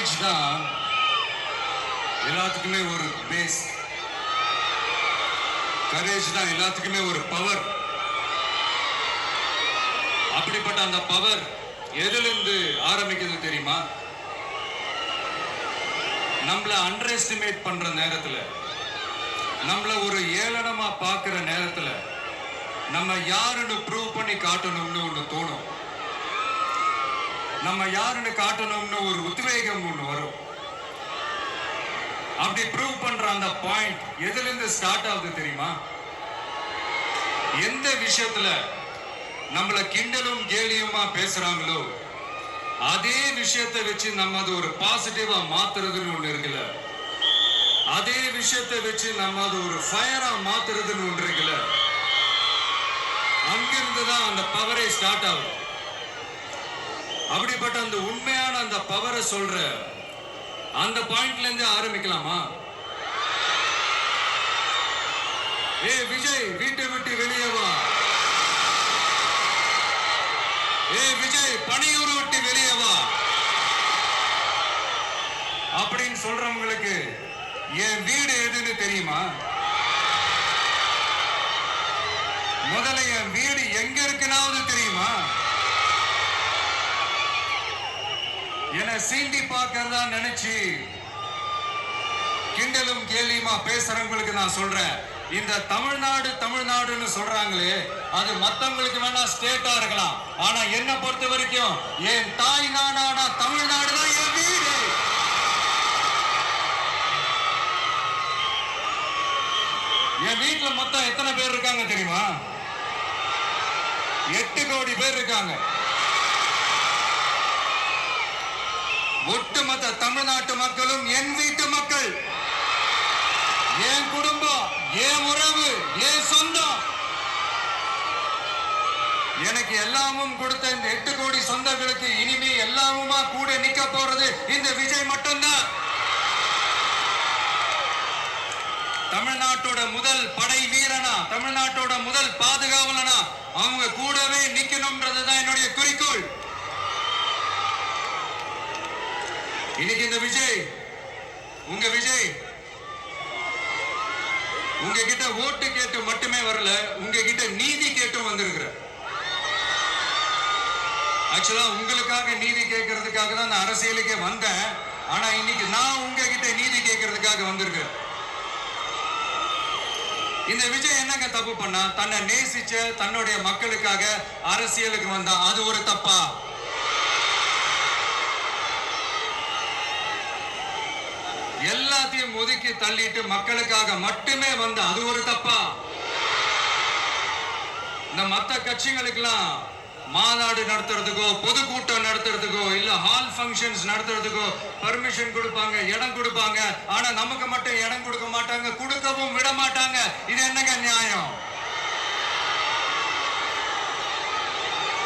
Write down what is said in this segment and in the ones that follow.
Courage தான் எல்லாத்துக்குமே ஒரு பேஸ். கரேஜ் தான் எல்லாத்துக்குமே ஒரு பவர். அப்படிப்பட்ட அந்த பவர் எதிலிருந்து ஆரம்பிக்குது தெரியுமா? நம்மள அண்டர் எஸ்டிமேட் பண்ற நேரத்துல, நம்மள ஒரு ஏளனமா பார்க்கிற நேரத்துல, நம்ம யாருன்னு ப்ரூவ் பண்ணி காட்டணும்னு ஒண்ணு தோணும். நம்ம யாருன்னு காட்டணும்னு ஒரு உத்வேகம் ஒண்ணு வரும். அப்படி ப்ரூவ் பண்ற அந்த பாயிண்ட் எதிலிருந்து ஸ்டார்ட் ஆகுது தெரியுமா? எந்த விஷயத்துல நம்மள கிண்டலும் கேலியுமா பேசுறாங்களோ அதே விஷயத்தை வச்சு நம்ம அது ஒரு பாசிட்டிவா மாத்துறதுன்னு ஒண்ணு இருக்குல்ல, அதே விஷயத்தை வச்சு நம்ம அது ஒரு ஃபயரா மாத்துறதுன்னு ஒன்று இருக்குல்ல, அங்கிருந்துதான் அந்த பவரே ஸ்டார்ட் ஆகும். அப்படிப்பட்ட அந்த உண்மையான அந்த பவரை சொல்ற அந்த பாயிண்ட்ல இருந்து ஆரம்பிக்கலாமா? ஏ விஜய், வீட்டை விட்டு வெளியே வா. ஏ விஜய், பணியூர் விட்டு வெளியே வா அப்படின்னு சொல்றவங்களுக்கு என் வீடு எதுன்னு தெரியுமா? முதல்ல என் வீடு எங்க இருக்குனாவது தெரியுமா? என சீண்டி பார்க்கறதா நினைச்சு கிண்டலும் கேலியுமா பேசுறவங்களுக்கு நான் சொல்றேன், இந்த தமிழ்நாடுன்னு சொல்றாங்களே, அது மத்தவங்களுக்கு வேணா ஸ்டேட்டா இருக்கலாம். ஆனா என்ன பொறுத்த வரைக்கும் என் தாய் நாடான தமிழ்நாடு தான் என் வீடு. என் வீட்டுல மொத்தம் எத்தனை பேர் இருக்காங்க தெரியுமா? 8 கோடி பேர் இருக்காங்க. ஒட்டுமொத்த தமிழ்நாட்டு மக்களும் என் வீட்டு மக்கள், என் குடும்பம், என் உறவு, என் சொந்தம். எனக்கு எல்லாமும் கொடுத்த இந்த 8 கோடி சொந்தங்களுக்கு இனிமே எல்லாமுமா கூட நிக்க போறது இந்த விஜய் மட்டும்தான். தமிழ்நாட்டோட முதல் படை வீரனா, தமிழ்நாட்டோட முதல் பாதுகாவலனா அவங்க கூடவே நிக்கணும்ன்றதுதான் என்னுடைய குறிக்கோள். இன்னைக்கு இந்த விஜய், உங்க விஜய் உங்ககிட்ட ஓட்டு கேட்டு மட்டுமே வரல, உங்ககிட்ட நீதி கேட்டும் வந்திருக்கிற. ஆக்சுவலா உங்களுக்காக நீதி கேட்கறதுக்காக தான் நான் அரசியலுக்கே வந்தேன். ஆனா இன்னைக்கு நான் உங்ககிட்ட நீதி கேட்கறதுக்காக வந்திருக்கிறேன். இந்த விஜய் என்னங்க தப்பு பண்ணா? தன்னை நேசிச்ச தன்னுடைய மக்களுக்காக அரசியலுக்கு வந்தா அது ஒரு தப்பா? எல்லாத்தையும் ஒதுக்கி தள்ளிட்டு மக்களுக்காக மட்டுமே வந்த அது ஒரு தப்பா? இந்த மத்த கட்சிகளுக்கெல்லாம் மாநாடு நடத்துறதுக்கோ, பொதுக்கூட்டம் நடத்துறதுக்கோ, இல்ல ஹால் ஃபங்க்ஷன்ஸ் நடத்துறதுக்கோ பர்மிஷன் கொடுப்பாங்க, இடம் கொடுப்பாங்க. ஆனா நமக்கு மட்டும் இடம் கொடுக்க மாட்டாங்க, கொடுக்கவும் விட மாட்டாங்க. இது என்னங்க நியாயம்?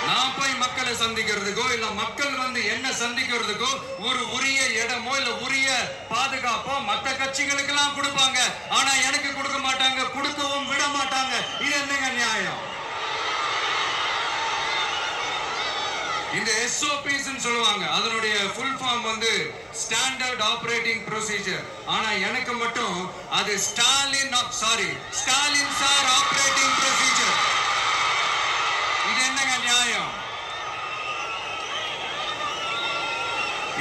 நான் போய் மக்களை சந்திக்கிறதுக்கோ இல்ல மக்கள் வந்து என்ன சந்திக்கிறதுக்கோ ஒரு உரிய இடமோ இல்ல உரிய பாதுகாப்போ மற்ற கட்சிகளுக்கு எல்லாம் கொடுப்பாங்க. ஆனா எனக்கு கொடுக்க மாட்டாங்க, கொடுக்கவும் விட மாட்டாங்க. இது என்னங்க நியாயம்? இந்த SOPs சொல்லுவாங்க, அதனுடைய ஃபுல் ஃபார்ம் வந்து ஸ்டாண்டர்ட் ஆபரேட்டிங் ப்ரொசீஜர். ஆனா எனக்கு மட்டும் அது ஸ்டாலின் சார் ஆபரேட்டிங் ப்ரொசீஜர். இது என்னங்க நியாயம்?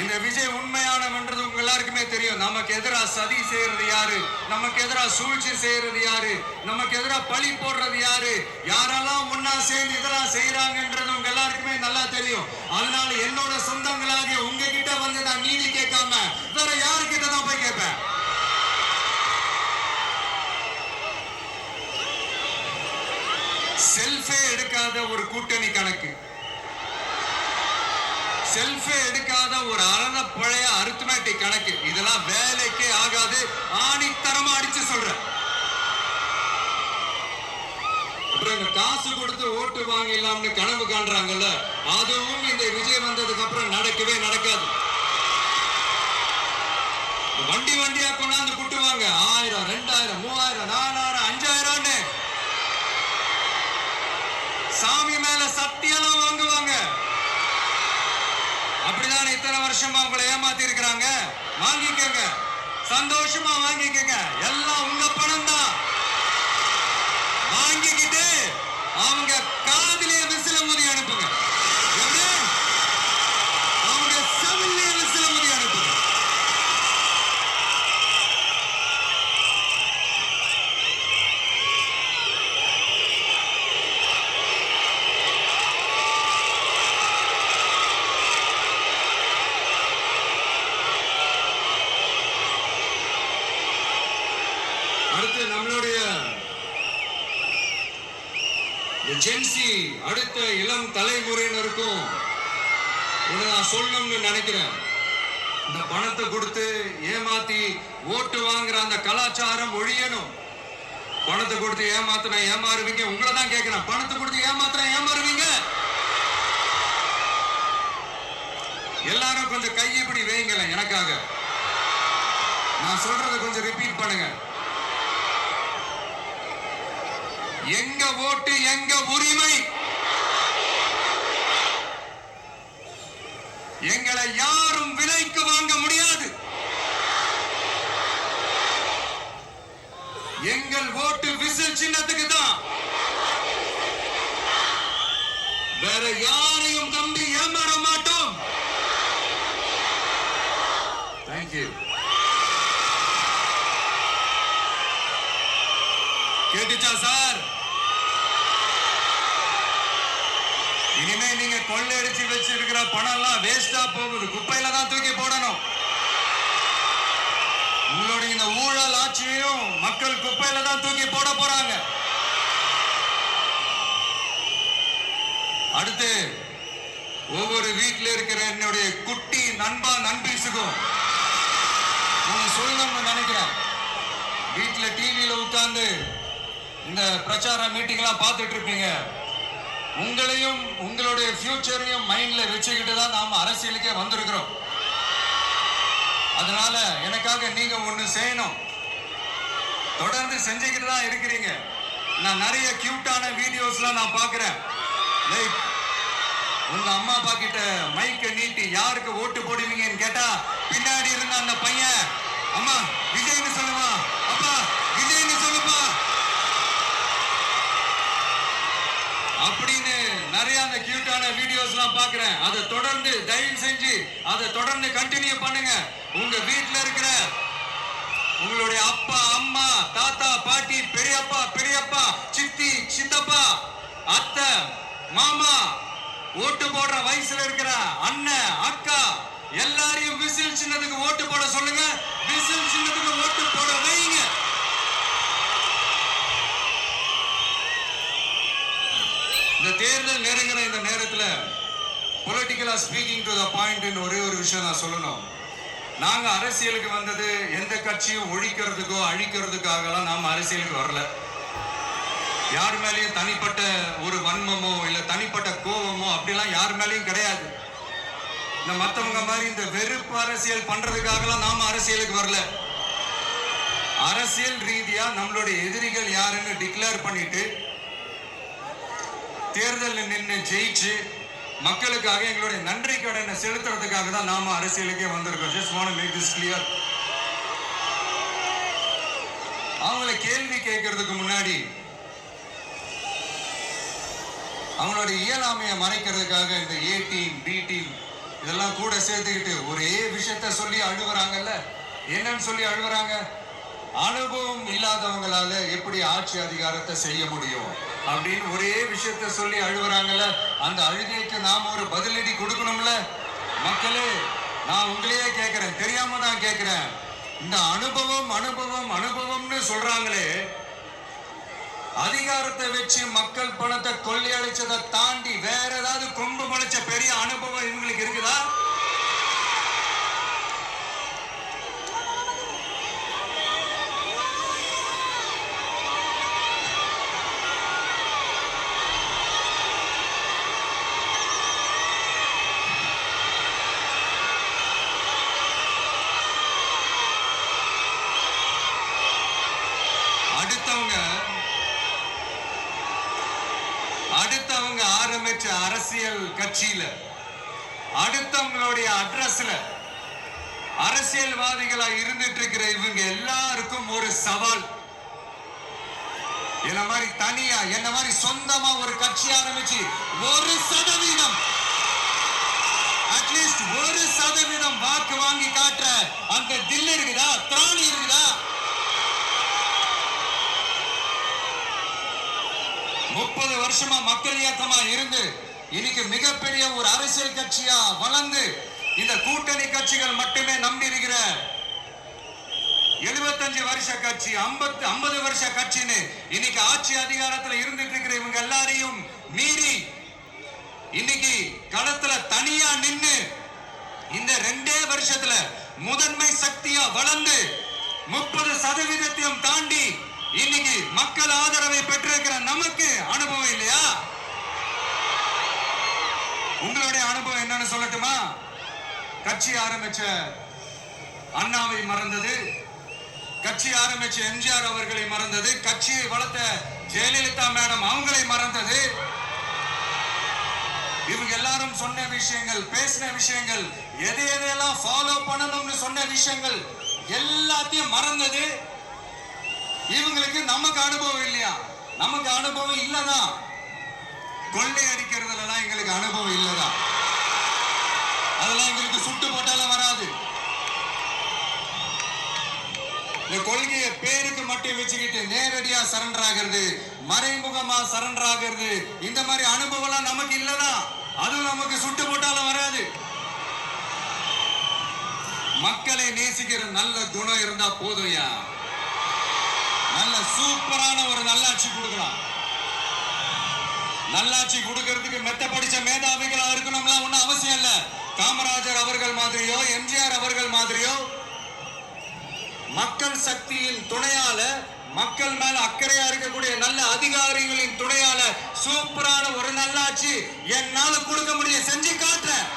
இந்த விஜய் உண்மையானவன்றது உங்க எல்லாருக்குமே தெரியும். நமக்கு எதிராக சதி செய்யறது யாரு, நமக்கு எதிராக சூழ்ச்சி செய்யறது யாரு, நமக்கு எதிராக பழி போடுறது யாரு, யாரெல்லாம் ஒன்னா சேர்ந்து இதெல்லாம் செய்யறாங்கன்றது உங்க எல்லாருக்குமே நல்லா தெரியும். அதனால என்னோட சொந்தங்களாகிய உங்ககிட்ட வந்து நான் நீதி கேட்காம வேற யாருக்கிட்ட தான் போய் கேட்பேன்? செல்ஃபே எடுக்காத ஒரு கூட்டணி கணக்கு, செல்ஃபே எடுக்காத ஒரு அரண பழைய அரித்மெட்டிக் கணக்கு, இதெல்லாம் வேலைக்கே ஆகாது. ஆணித்தரமா அடிச்சு சொல்றேன். காசு கொடுத்து ஓட்டு வாங்கலாம்னு கனவு காண்றாங்கல்ல, அதுவும் இந்த விஜய் வந்ததுக்கு அப்புறம் நடக்கவே நடக்காது. வண்டி வண்டியா கொண்டாந்து குட்டுவாங்க. 1000, 2000, 3000, 4000, 5000 சாமி மேல சத்தியெல்லாம் வாங்குவாங்க. அப்படிதான் இத்தனை வருஷமா உங்களை ஏமாத்தி இருக்கிறாங்க. வாங்கிக்கங்க, சந்தோஷமா வாங்கிக்கங்க. எல்லாம் உங்க பணம் தான். வாங்கிக்கிட்டு அவங்க காதிலே விசில முதி அனுப்புங்க. அவங்க செவிலே விசில முதி அனுப்புங்க. அடுத்து நம்மளுடைய ஜென்சி அடுத்த இளம் தலைமுறையினருக்கும் ஒன்று நான் சொல்லணும்னு நினைக்கிறேன். இந்த பணத்தை கொடுத்து ஏமாத்தி ஓட்டு வாங்குற அந்த கலாச்சாரம் ஒழியணும். பணத்தை கொடுத்து ஏமாத்தினா ஏமாறுவீங்க. உங்களை தான் கேட்கிறேன், பணத்தை கொடுத்து ஏமாத்தினா ஏமாறுவீங்க? எல்லாரும் கொஞ்சம் கை இப்படி வைங்களேன் எனக்காக. நான் சொல்றதை கொஞ்சம் ரிப்பீட் பண்ணுங்க. எங்க ஓட்டு எங்க உரிமை. எங்களை யாரும் விலைக்கு வாங்க முடியாது. எங்கள் ஓட்டு விசில் சின்னத்துக்கு தான். வேற யாரையும் நம்பி ஏமாற மாட்டோம். தேங்க்யூ. கேட்டுச்சா சார்? இனிமே நீங்க கொள்ளையடிச்சு வச்சிருக்கிற பணம் எல்லாம் வேஸ்டா போகுது. குப்பையில தான் தூக்கி போடணும். உங்களுடைய இந்த ஊழல் ஆட்சியையும் மக்கள் குப்பையில தான் தூக்கி போட போறாங்க. அடுத்து ஒவ்வொரு வீட்டில் இருக்கிற என்னுடைய குட்டி நண்பா நண்பீசுக்கும் சொல்லணும்னு நினைக்கிறேன். வீட்டுல டிவியில உட்கார்ந்து இந்த பிரச்சார மீட்டிங் எல்லாம் பார்த்துட்டு இருப்பீங்க. உங்களையும் உங்களுடைய ஃபியூச்சரையும் மைண்ட்ல வச்சுக்கிட்டு தான் நாம அரசியலுக்கே வந்திருக்கிறோம். அதனால எனக்காக நீங்க ஒண்ணு செய்யணும். தொடர்ந்து செஞ்சுக்கிட்டு தான் இருக்கிறீங்க. நான் நிறைய கியூட்டான வீடியோஸ்லாம் நான் பார்க்கிறேன். லைக் உங்க அம்மா அப்பா கிட்ட மைக்க நீட்டி யாருக்கு ஓட்டு போடுவீங்கன்னு கேட்டா பின்னாடி இருந்த அந்த பையன், அம்மா விஜய்னு சொல்லுவா, அப்பா விஜய்னு சொல்லுப்பா அப்படின்னு நிறைய அந்த கியூட்டான வீடியோஸ் எல்லாம் பாக்குறேன். அதை தொடர்ந்து தயவு செஞ்சு அதை தொடர்ந்து கண்டினியூ பண்ணுங்க. உங்க வீட்டுல இருக்கிற உங்களுடைய அப்பா அம்மா தாத்தா பாட்டி பெரியப்பா பெரியப்பா சித்தி சித்தப்பா அத்தை மாமா ஓட்டு போடுற வயசுல இருக்கிற அண்ணன் அக்கா எல்லாரையும் விசில் சின்னத்துக்கு ஓட்டு போட சொல்லுங்க. விசில் சின்னத்துக்கு ஓட்டு போட வைங்க. இந்த தேர்தல் நெருங்கிற இந்த நேரத்தில் பொலிட்டிக்கலா ஸ்பீக்கிங் டு த பாயிண்ட் ஒரே ஒரு விஷயம் நான் சொல்லணும். நாங்க அரசியலுக்கு வந்தது எந்த கட்சியும் ஒழிக்கிறதுக்கோ அழிக்கிறதுக்காகலாம் நாம அரசியலுக்கு வரல. யார் மேலேயும் தனிப்பட்ட ஒரு வன்மமோ இல்ல தனிப்பட்ட கோபமோ அப்படிலாம் யார் மேலேயும் கிடையாது. இந்த மத்தவங்க மாதிரி இந்த வெறுப்பு அரசியல் பண்றதுக்காகலாம் நாம அரசியலுக்கு வரல. அரசியல் ரீதியா நம்மளுடைய எதிரிகள் யாருன்னு டிக்ளேர் பண்ணிட்டு தேர்தலில் நின்று ஜெயிச்சு மக்களுக்காக எங்களுடைய நன்றி கடனை செலுத்துறதுக்காக தான் நாம அரசியலுக்கே வந்திருக்கோம். Just want to make this clear. அவங்களை கேள்வி கேட்கறதுக்கு முன்னாடி அவங்களுடைய இயலாமையை மறைக்கிறதுக்காக இந்த ஏ டீம் பி டீம் இதெல்லாம் கூட சேர்த்துக்கிட்டு ஒரே விஷயத்த சொல்லி அழுகுறாங்கல்ல. என்னன்னு சொல்லி அழுகுறாங்க? அனுபவம் இல்லாதவங்களால எப்படி ஆட்சி அதிகாரத்தை செய்ய முடியும் அப்படின்னு ஒரே விஷயத்த சொல்லி அழுகுறாங்கல்ல. அந்த அழுகைக்கு நாம ஒரு பதிலடி கொடுக்கணும்ல. மக்களே, நான் உங்களையே கேட்கிறேன், தெரியாம தான் கேட்கிறேன். இந்த அனுபவம் அனுபவம் அனுபவம்னு சொல்றாங்களே, அதிகாரத்தை வச்சு மக்கள் பணத்தை கொள்ளையடிச்சதை தாண்டி வேற ஏதாவது கொம்பு முளைச்ச பெரிய அனுபவம் இவங்களுக்கு இருக்குதா? அடுத்தவங்க ஆரம்பிச்ச அரசியல் கட்சியில அடுத்தவங்களுடைய அட்ரஸ்ல அரசியல்வாதிகளா இருந்துட்டு இருக்கிற இவங்க எல்லாருக்கும் ஒரு சவால். என்ன மாதிரி தனியா என்ன மாதிரி சொந்தமா ஒரு கட்சி ஆரம்பிச்சு 1% அட்லீஸ்ட் 1% வாக்கு வாங்கி காட்டுற அந்த தில் இருக்குதா, திராணி இருக்குதா? 30 வருஷமா மக்கள் இயக்கமா இருந்து இன்னைக்கு மிகப்பெரிய ஒரு அரசியல் கட்சியா வளர்ந்து இந்த கூட்டணி கட்சிகள் மட்டுமே நம்பி இருக்கிற 75 வருஷ கட்சி, 50 வருஷ கட்சின்னு இன்னைக்கு ஆட்சி அதிகாரத்துல இருந்துட்டு இருக்கிற இவங்க எல்லாரையும் மீறி இன்னைக்கு களத்துல தனியா நின்னு இந்த 2 வருஷத்துல முதன்மை சக்தியா வளர்ந்து 30% தாண்டி இன்னைக்கு மக்கள் ஆதரவை பெற்றிருக்கிற நமக்கு அனுபவம் இல்லையா? உங்களுடைய அனுபவம் என்னன்னு சொல்லட்டுமா? கட்சி ஆரம்பிச்ச அண்ணாவை மறந்தது, கட்சி ஆரம்பிச்ச எம்ஜிஆர் அவர்களை மறந்தது, கட்சியை வளர்த்த ஜெயலலிதா மேடம் அவங்களை மறந்தது. இவங்க எல்லாரும் சொன்ன விஷயங்கள், பேசின விஷயங்கள், எதையெல்லாம் ஃபாலோ பண்ணணும்னு சொன்ன விஷயங்கள் எல்லாத்தையும் மறந்தது. இவங்களுக்கு நமக்கு அனுபவம் இல்லையா? நமக்கு அனுபவம் இல்லதான். கொள்ளை அடிக்கிறதுல எங்களுக்கு அனுபவம் இல்லதான். அதெல்லாம் எங்களுக்கு சுட்டு போட்டாலும் வராது. இந்த கொள்கையை பேருக்கு மட்டும் வச்சுக்கிட்டு நேரடியா சரண்டர் ஆகிறது, மறைமுகமா சரண்டர் ஆகிறது, இந்த மாதிரி அனுபவம் நமக்கு இல்லதான். அதுவும் நமக்கு சுட்டு போட்டாலும் வராது. மக்களை நேசிக்கிற நல்ல குணம் இருந்தா போதும்யா. நல்ல சூப்பரான ஒரு நல்லாட்சி கொடுக்கலாம். நல்லாட்சி கொடுக்கிறதுக்கு மெத்த படிச்ச மேதாவிகளா இருக்கணும்ல ஒன்னும் அவசியம் இல்ல. காமராஜர் அவர்கள் மாதிரியோ எம்ஜிஆர் அவர்கள் மாதிரியோ மக்கள் சக்தியின் துணையால, மக்கள் மேல அக்கறையா இருக்கக்கூடிய நல்ல அதிகாரிகளின் துணையால சூப்பரான ஒரு நல்லாட்சி என்னால கொடுக்க முடியும், செஞ்சு காட்டுறேன்.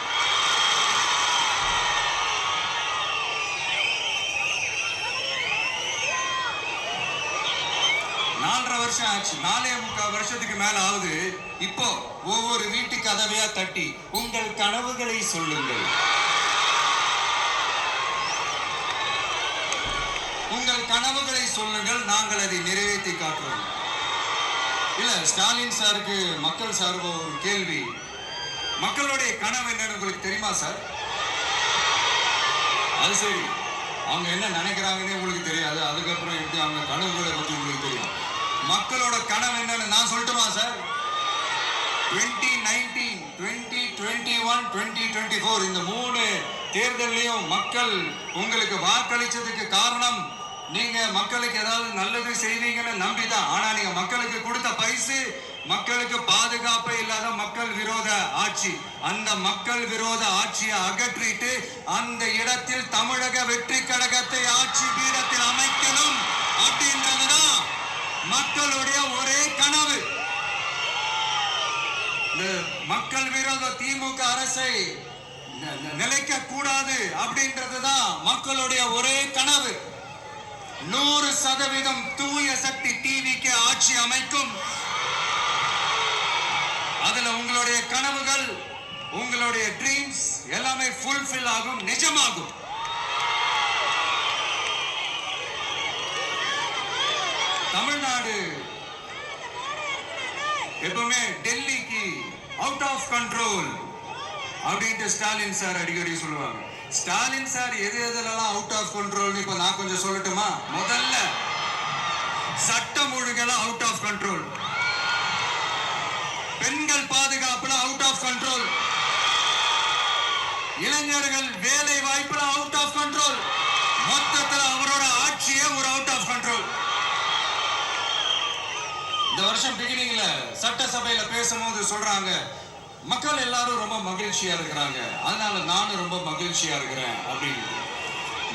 நாலரை வருஷம் ஆச்சு, 4.25 வருஷத்துக்கு மேல ஆகுது. இப்போ ஒவ்வொரு வீட்டு கதவையா தட்டி உங்கள் கனவுகளை சொல்லுங்கள், உங்கள் கனவுகளை சொல்லுங்கள், நாங்கள் அதை நிறைவேற்றி காட்டுறோம். இல்ல ஸ்டாலின் சாருக்கு மக்கள் சார்பு ஒரு கேள்வி, மக்களுடைய கனவு என்னன்னு உங்களுக்கு தெரியுமா சார்? அது சரி, அவங்க என்ன நினைக்கிறாங்கன்னு உங்களுக்கு தெரியாது, அதுக்கப்புறம் எப்படி அவங்க கனவுகளை பற்றி உங்களுக்கு தெரியும். மக்களோட கனவு என்னன்னு நான் சொல்லட்டுமா சார்? 2019, 2021, 2024 இந்த 3 தேர்தலையும் மக்கள் உங்களுக்கு வாக்களிச்சதுக்கு காரணம் நீங்க மக்களுக்கு ஏதாவது நல்லது செய்வீங்கன்னு நம்பிதான். ஆனா நீங்க மக்களுக்கு கொடுத்த பரிசு மக்களுக்கு பாதுகாப்பே இல்லாத மக்கள் விரோத ஆட்சி. அந்த மக்கள் விரோத ஆட்சியை அகற்றிட்டு அந்த இடத்தில் தமிழக வெற்றி கழகத்தை ஆட்சி பீடத்தில் அமைக்கணும் அப்படின்றதுதான் மக்களுடைய ஒரே கனவு. மக்கள் விரோத திமுக அரசை நிலைக்க கூடாது அப்படின்றதுதான் மக்களுடைய ஒரே கனவு. 100% தூய சக்தி டிவிக்கு ஆட்சி அமைக்கும். அதுல உங்களுடைய கனவுகள், உங்களுடைய ட்ரீம்ஸ் எல்லாமே ஃபுல்ஃபில் ஆகும், நிஜமாகும். தமிழ்நாடு எப்பவுமே டெல்லிக்கு அவுட் ஆஃப் கண்ட்ரோல் அப்படின்ட்டு ஸ்டாலின் சார் அடிக்கடி சொல்லுவாங்க. ஸ்டாலின் சார் எதெல்லாம் அவுட் ஆஃப் கண்ட்ரோல் இப்ப நான் கொஞ்சம் சொல்லட்டுமா? முதல்ல சட்டம் ஒழுங்கெல்லாம் அவுட் ஆஃப் கண்ட்ரோல், பெண்கள் பாதுகாப்புல அவுட் ஆஃப் கண்ட்ரோல், இளைஞர்கள் வேலை வாய்ப்புல அவுட் ஆஃப் கண்ட்ரோல், மொத்தத்தில் அவரோட ஆட்சியே ஒரு அவுட் ஆஃப் கண்ட்ரோல். இந்த வருஷம் பிகினிங்ல சட்டசபையில பேசும்போது சொல்றாங்க, மக்கள் எல்லாரும் ரொம்ப மகிழ்ச்சியா இருக்கிறாங்க, அதனால நானும் ரொம்ப மகிழ்ச்சியா இருக்கிறேன் அப்படின்னு.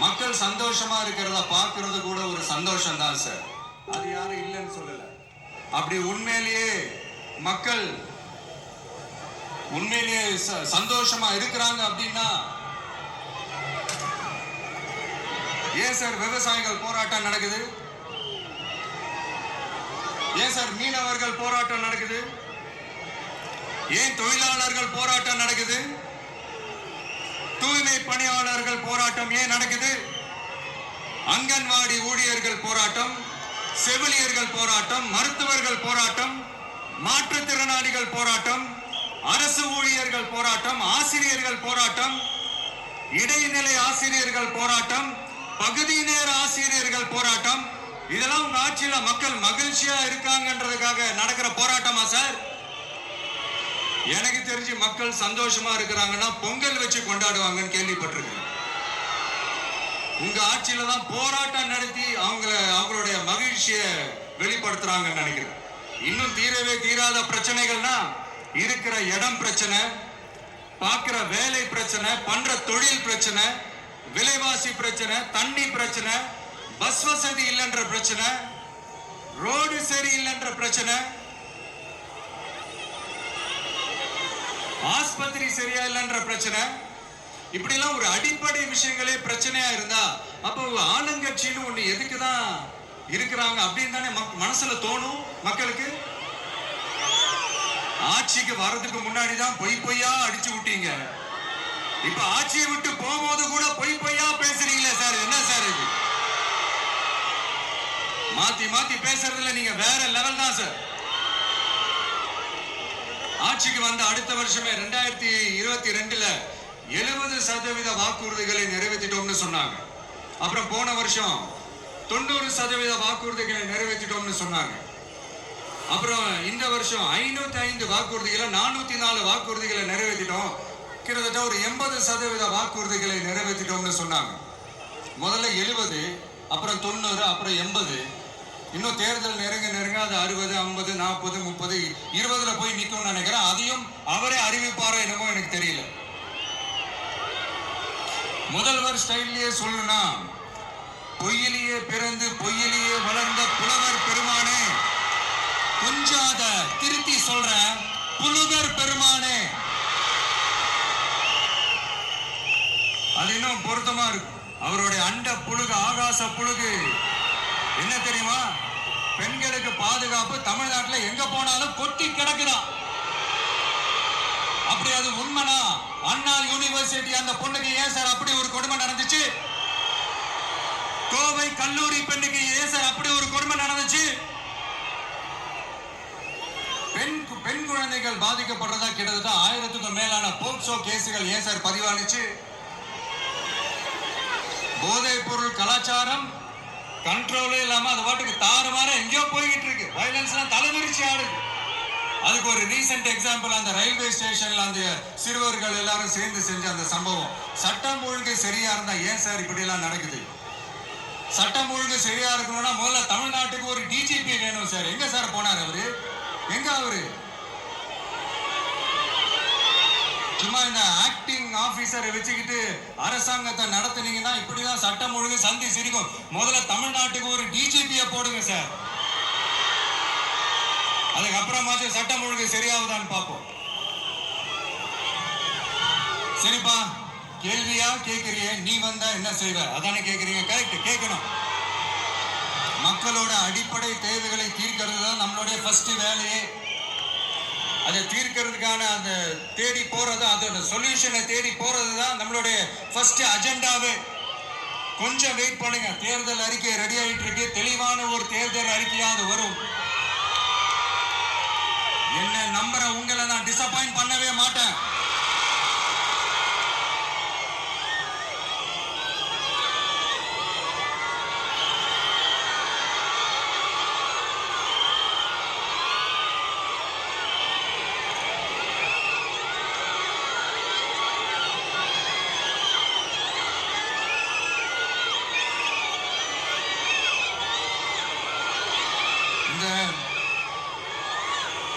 மக்கள் சந்தோஷமா இருக்கிறத பார்க்கறது கூட ஒரு சந்தோஷம் தான் சார், அது யாரும் இல்லைன்னு சொல்லல. அப்படி உண்மையிலேயே மக்கள் உண்மையிலேயே சந்தோஷமா இருக்கிறாங்க அப்படின்னா ஏன் சார் விவசாயிகள் போராட்டம் நடக்குது? ஏன் சார் மீனவர்கள் போராட்டம் நடக்குது? ஏன் தொழிலாளர்கள் போராட்டம் நடக்குது? தூய்மை பணியாளர்கள் போராட்டம் ஏன் நடக்குது? அங்கன்வாடி ஊழியர்கள் போராட்டம், செவிலியர்கள் போராட்டம், மருத்துவர்கள் போராட்டம், மாற்றுத்திறனாளிகள் போராட்டம், அரசு ஊழியர்கள் போராட்டம், ஆசிரியர்கள் போராட்டம், இடைநிலை ஆசிரியர்கள் போராட்டம், பகுதி நேர ஆசிரியர்கள் போராட்டம். இதெல்லாம் உங்க ஆட்சியில மக்கள் மகிழ்ச்சியா இருக்காங்கன்றதுக்காக நடக்கிற போராட்டமா சார்? எனக்கு தெரிஞ்சு மக்கள் சந்தோஷமா இருக்கிறாங்கன்னா பொங்கல் வச்சு கொண்டாடுவாங்கன்னு கேள்விப்பட்டிருக்கேன். உங்க ஆட்சியில தான் போராட்டம் நடத்தி அவங்களுடைய மகிழ்ச்சியை வெளிப்படுத்துறாங்கன்னு நினைக்கிறேன். இன்னும் தீரவே தீராத பிரச்சனைகள்னா இருக்கிற இடம் பிரச்சனை, பார்க்கிற வேலை பிரச்சனை, பண்ற தொழில் பிரச்சனை, விலைவாசி பிரச்சனை, தண்ணி பிரச்சனை, பஸ் வசதி இல்லைன்ற பிரச்சனை, ரோடு சரி இல்லைன்ற பிரச்சனை, ஆஸ்பத்திரி சரியா இல்லைன்ற பிரச்சனை. இப்படி எல்லாம் ஒரு அடிப்படை விஷயங்களே பிரச்சனையா இருந்தா அப்போ ஆளுங்கட்சின்னு ஒண்ணு எதுக்குதான் இருக்கிறாங்க அப்படின்னு தானே மனசுல தோணும் மக்களுக்கு. ஆட்சிக்கு வர்றதுக்கு முன்னாடி தான் பொய்யா அடிச்சு விட்டீங்க. இப்ப ஆட்சியை விட்டு போகும்போது கூட பொய்யா பேசுறீங்களே சார், என்ன சார் இது? மாத்தி பேசுறதுல நீங்க வேற லெவல் தான் சார். ஆட்சிக்கு வந்த அடுத்த வருஷமே 2022ல 70% வாக்குறுதிகளை நிறைவேற்றிட்டோம்னு சொன்னாங்க. அப்புறம் போன வருஷம் 90% வாக்குறுதிகளை நிறைவேற்றிட்டோம்னு சொன்னாங்க. அப்புறம் இந்த வருஷம் 505 வாக்குறுதிகளை 404 வாக்குறுதிகளை நிறைவேற்றிட்டோம். கிட்டத்தட்ட ஒரு 80% வாக்குறுதிகளை நிறைவேற்றிட்டோம்னு சொன்னாங்க. முதல்ல 70, அப்புறம் 90, அப்புறம் 80. இன்னும் தேர்தல் நெருங்க அது 60, 50, 40, 30, 20ல போய் நிற்கும்னு நினைக்கிறேன். அதையும் அவரே அறிவிப்பாரோ என்னமோ எனக்கு தெரியல. முதல்வர் ஸ்டைல்லையே சொல்லணும்னா, பொய்யிலேயே பிறந்து பொய்யிலேயே வளர்ந்த புலவர் பெருமானே, கொஞ்சம் அத திருத்தி சொல்றேன், புலுகர் பெருமானே. அது இன்னும் பொருத்தமா இருக்கும். அவருடைய அண்ட புழுகு, ஆகாச புழுகு என்ன தெரியுமா? பெண்களுக்கு பாதுகாப்பு தமிழ்நாட்டில் எங்க போனாலும் கொட்டி கிடக்குதான். அப்படி அது உண்மைனா அண்ணா யூனிவர்சிட்டி அந்த பொண்ணுக்கு ஏன் சார் அப்படி ஒரு கொடுமை நடந்துச்சு? கோவை கல்லூரி பெண்ணுக்கு ஏன் சார் அப்படி ஒரு கொடுமை நடந்துச்சு? பெண் குழந்தைகள் பாதிக்கப்படுறதா கிட்டத்தட்ட 1000க்கும் மேலான போக்சோ கேசுகள் ஏன் சார் பதிவானுச்சு? போதைப் பொருள் கலாச்சாரம் கண்ட்ரோலே இல்லாம அது பாட்டுக்கு தாறுமாற எங்கேயோ போய்கிட்டு இருக்கு. வயலன்ஸ் எல்லாம் தலைவிரிச்சு ஆடுது. அதுக்கு ஒரு ரீசெண்ட் எக்ஸாம்பிள், அந்த ரயில்வே ஸ்டேஷன்ல அந்த சிறுவர்கள் எல்லாரும் சேர்ந்து செஞ்ச அந்த சம்பவம். சட்டம் ஒழுங்கு சரியா இருந்தா ஏன் சார் இப்படி எல்லாம் நடக்குது? சட்டம் ஒழுங்கு சரியா இருக்கணும்னா முதல்ல தமிழ்நாட்டுக்கு ஒரு டிஜிபி வேணும் சார். எங்க சார் போனார் அவரு? எங்க அவரு? சும்மா இந்த ஆக்டிங் ஆபீசரை வச்சுக்கிட்டு அரசாங்கத்தை நடத்துனீங்கன்னா இப்படிதான் சட்டம் ஒழுங்கு சந்தி சிரிக்கும். முதல்ல தமிழ்நாட்டுக்கு ஒரு டிஜிபியை போடுங்க சார். அதுக்கப்புறமாச்சும் சட்டம் ஒழுங்கு சரியாகுதான்னு பார்ப்போம். சரிப்பா, கேள்வியா கேட்கறிய, நீ வந்தா என்ன செய்வ அதானே கேட்கறீங்க. கரெக்ட், கேட்கணும். மக்களோட அடிப்படை தேவைகளை தீர்க்கிறது தான் நம்மளுடைய ஃபர்ஸ்ட் வேலையே. அதை தீர்க்கிறதுக்கான அந்த தேடி போறது, அதோட சொல்யூஷனை தேடி போறது தான் நம்மளுடைய ஃபர்ஸ்ட் அஜெண்டாவே. கொஞ்சம் வெயிட் பண்ணுங்க, தேர்தல் அறிக்கை ரெடி ஆயிட்டு இருக்கு. தெளிவான ஒரு தேர்தல் அறிக்கையாவது வரும். என்ன நம்புற உங்களை நான் டிசப்பாயிண்ட் பண்ணவே மாட்டேன்.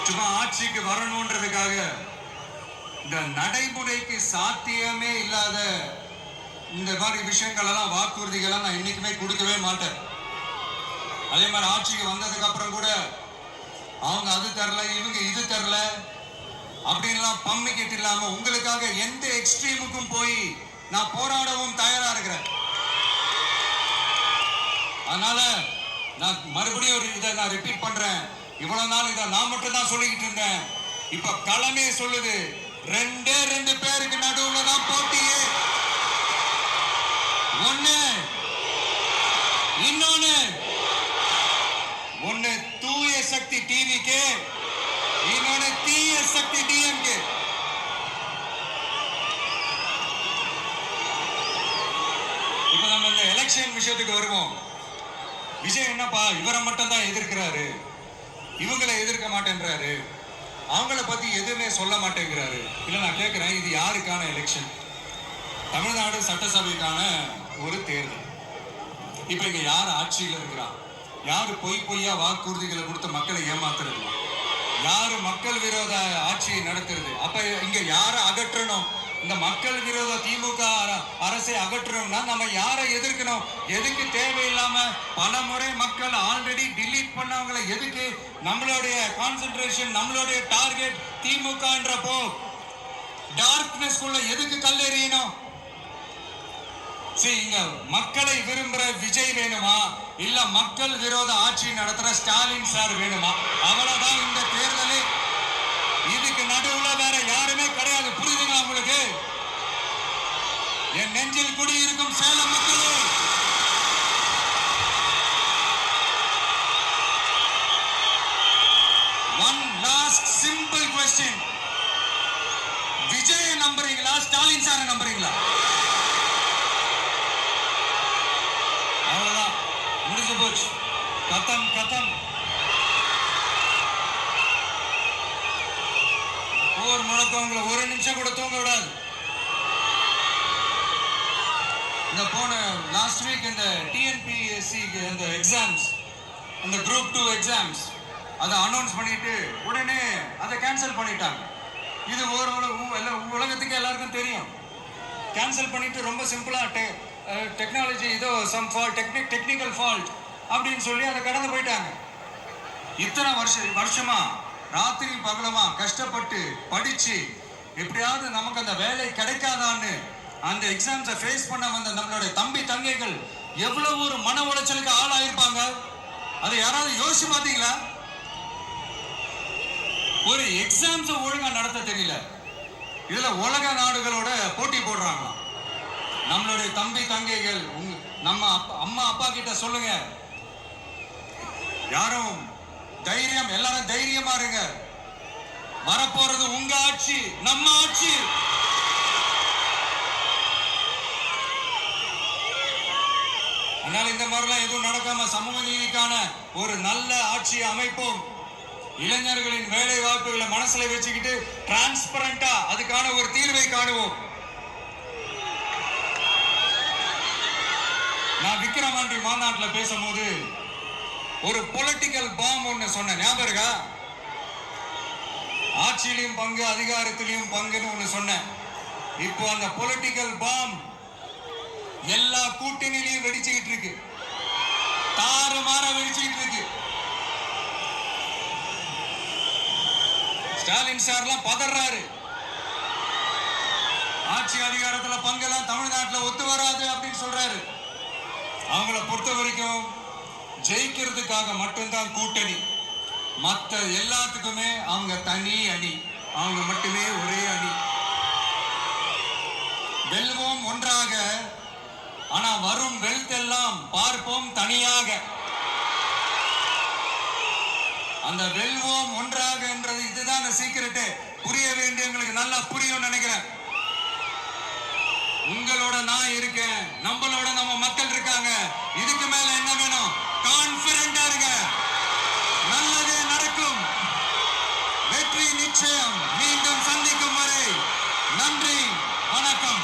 சும்மா ஆட்சிக்கு வரணும்ன்றதுக்காக இந்த நடைமுறைக்கு சாத்தியமே இல்லாத இந்த மாதிரி விஷயங்கள் எல்லாம், வாக்குறுதிகள் நான் என்னைக்குமே கொடுக்கவே மாட்டேன். அதே மாதிரி ஆட்சிக்கு வந்ததுக்கு அப்புறம் கூட அவங்க அது தரல, இவங்க இது தரல அப்படின்லாம் பம்மிக்கிட்டு இல்லாம உங்களுக்காக எந்த எக்ஸ்ட்ரீமுக்கும் போய் நான் போராடவும் தயாரா இருக்கிறேன். அதனால நான் மறுபடியும் இதை நான் ரிப்பீட் பண்றேன். இவ்வளவு நாள் இதை நான் மட்டும் தான் சொல்லிக்கிட்டு இருந்தேன். இப்ப களமே சொல்லுது, 2 பேருக்கு நடுவுல தான் போட்டியே. ஒண்ணு இன்னொன்னு ஒண்ணு தூய சக்தி டிவிக்கு, இன்னொன்னு தீய சக்தி டிஎம்கே. இப்ப நம்ம இந்த எலெக்ஷன் விஷயத்துக்கு வருவோம். விஜய் என்னப்பா இவரை மட்டும் தான் எதிர்க்கிறாரு, இவங்களை எதிர்க்க மாட்டேன்றாரு, அவங்கள பத்தி எதுவுமே சொல்ல மாட்டேங்கிறாரு. இல்ல நான் கேட்கிறேன், இது யாருக்கான எலெக்ஷன்? தமிழ்நாடு சட்டசபைக்கான ஒரு தேர்தல். இப்ப இங்க யார் ஆட்சியில் இருக்கிறா? யாரு பொய்யா வாக்குறுதிகளை கொடுத்து மக்களை ஏமாத்துறது? யாரு மக்கள் விரோத ஆட்சியை நடத்துறது? அப்ப இங்க யாரை அகற்றணும்? இந்த மக்கள் விரோத திமுக அரசை அகற்றணும்னா நம்ம யாரை எதிர்க்கணும்? எதுக்கு தேவையில்லாம பல முறை மக்கள் ஆல்ரெடி டிலீட் பண்ணவங்களை எதுக்கு நம்மளுடைய கான்சென்ட்ரேஷன், நம்மளுடைய டார்கெட் திமுகன்றப்போ டார்க்னஸ் குள்ள எதுக்கு கல்லெறியணும்? இங்க மக்களை விரும்புற விஜய் வேணுமா, இல்ல மக்கள் விரோத ஆட்சி நடத்துற ஸ்டாலின் சார் வேணுமா? அவ்வளவுதான் இந்த தேர்தலே. இதுக்கு நடுவுல வேற யாருமே கிடையாது. புரியுதுங்களா உங்களுக்கு? என் நெஞ்சில் குடியிருக்கும் சேலம் மக்களே, one last simple question. Vijay நம்புறீங்களா, ஸ்டாலின் சார் நம்புறீங்களா? அவ்வளவுதான், முடிஞ்சு போச்சு. கதம் கதம். ஒரு முழக்கவங்களை ஒரு நிமிஷம் கூட தூங்க விடாது. இந்த போன லாஸ்ட் வீக் இந்த டிஎன்பிஎஸ்சி இந்த எக்ஸாம்ஸ், அந்த குரூப் 2 எக்ஸாம்ஸ் அதை அனௌன்ஸ் பண்ணிட்டு உடனே அதை கேன்சல் பண்ணிட்டாங்க. இது உலகத்துக்கு எல்லாருக்கும் தெரியும். கேன்சல் பண்ணிட்டு ரொம்ப சிம்பிளா டெக்னாலஜி ஏதோ சம் ஃபால்ட், டெக்னிக்கல் ஃபால்ட் அப்படின்னு சொல்லி அதை கடந்து போயிட்டாங்க. இத்தனை வருஷமா ராத்திரி பகலமா கஷ்டப்பட்டு படிச்சு எப்படியாவது நமக்கு அந்த வேலை கிடைக்காதான்னு அந்த எக்ஸாம்ஸை ஃபேஸ் பண்ண வந்த நம்மளுடைய தம்பி தங்கைகள் எவ்வளவு ஒரு மன உளைச்சலுக்கு ஆளாயிருப்பாங்க. அதை யாராவது யோசிச்சு பார்த்தீங்களா? ஒரு எக்ஸாம்ஸை ஒழுங்கா நடத்த தெரியல, இதுல உலக நாடுகளோட போட்டி போடுறாங்க. நம்மளுடைய தம்பி தங்கைகள் நம்ம அம்மா அப்பா கிட்ட சொல்லுங்க, யாரும் தைரியம், எல்லாரும் தைரியமா இருங்க. வரப்போறது உங்க ஆட்சி, நம்ம ஆட்சி. அதனால இந்த மாதிரிலாம் எதுவும் நடக்காம சமூக நீதிக்கான ஒரு நல்ல ஆட்சியை அமைப்போம். இளைஞர்களின் வேலை வாய்ப்புகளை மனசுல வச்சுக்கிட்டு டிரான்ஸ்பரண்டா அதுக்கான ஒரு தீர்வை காணுவோம். நான் விக்கிரமாண்டி மாநாட்டில் பேசும்போது ஒரு பொலிட்டிக்கல் பாம் ஒண்ணு சொன்ன ஞாபகம் இருக்கா? ஆட்சியிலையும் பங்கு, அதிகாரத்திலையும் பங்குன்னு ஒண்ணு சொன்னேன். இப்போ அந்த பொலிட்டிக்கல் பாம் எல்லா கூட்டணியிலையும் வெடிச்சுக்கிட்டு இருக்கு, தாறுமாற வெடிச்சுக்கிட்டு இருக்கு. ஸ்டாலின் சார்லாம் பதறாரு. ஆட்சி அதிகாரத்துல பங்கெல்லாம் தமிழ்நாட்டில் ஒத்து வராது அப்படின்னு சொல்றாரு. அவங்கள பொறுத்த வரைக்கும் ஜெயிக்கிறதுக்காக மட்டும்தான் கூட்டணி, மற்ற எல்லாத்துக்குமே அவங்க தனி அணி, அவங்க மட்டுமே ஒரே அணி. வெல்வோம் ஒன்றாக, ஆனா வரும் வெல்த் எல்லாம் பார்ப்போம் தனியாக. அந்த வெல்வோம் ஒன்றாக என்றது இதுதான் சீக்கிரட்டு. புரிய வேண்டியவங்களுக்கு நல்லா புரியும் நினைக்கிறேன். உங்களோட நான் இருக்கேன், நம்மளோட நம்ம மக்கள் இருக்காங்க. இதுக்கு மேல என்ன வேணும்? கான்பிடென்டா இருங்க, நல்லதே நடக்கும், வெற்றி நிச்சயம். மீண்டும் சந்திக்கும் வரை நன்றி, வணக்கம்.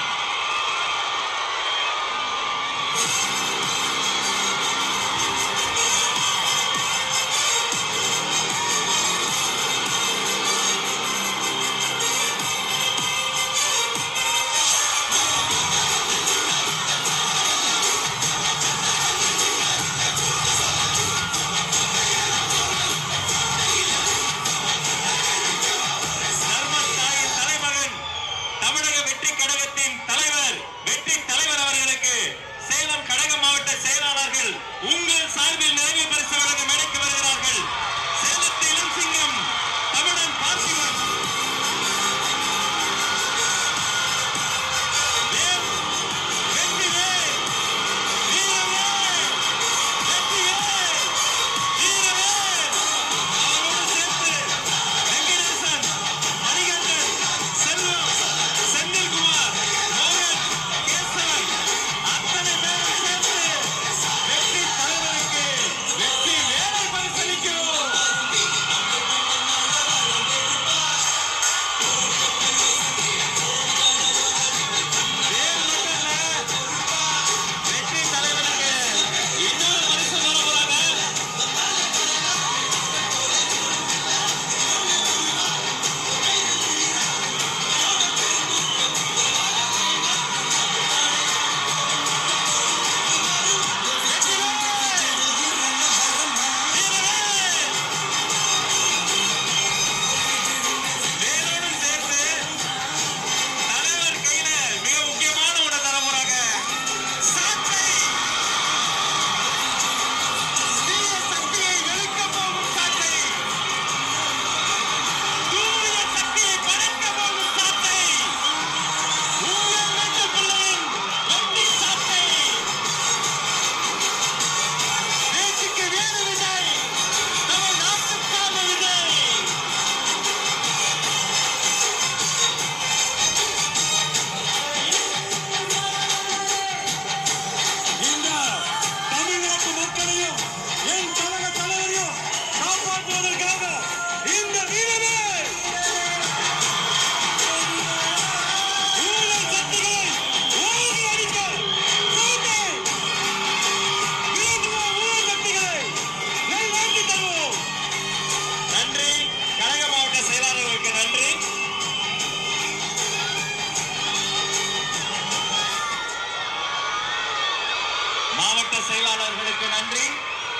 மாவட்ட செயலாளர்களுக்கு நன்றி.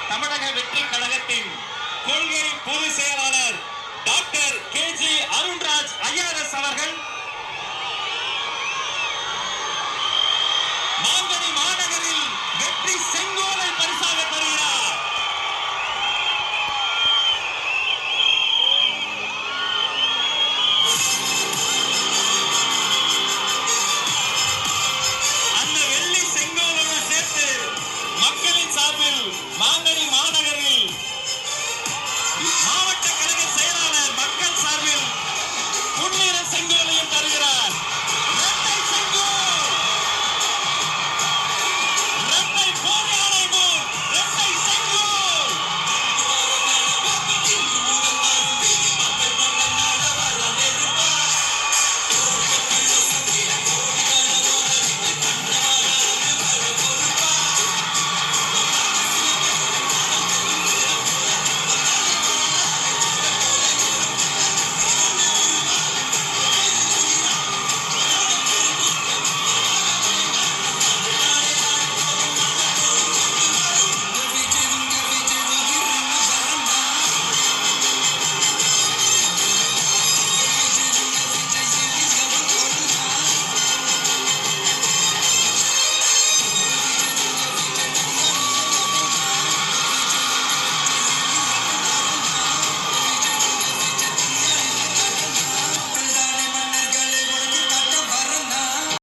தமிழக வெற்றி கழகத்தின் கொள்கை பொதுச் செயலாளர் டாக்டர் கே.ஜி. அருண்ராஜ் ஐஆர்எஸ் அவர்கள், மாங்கனி மாநகரில் வெற்றி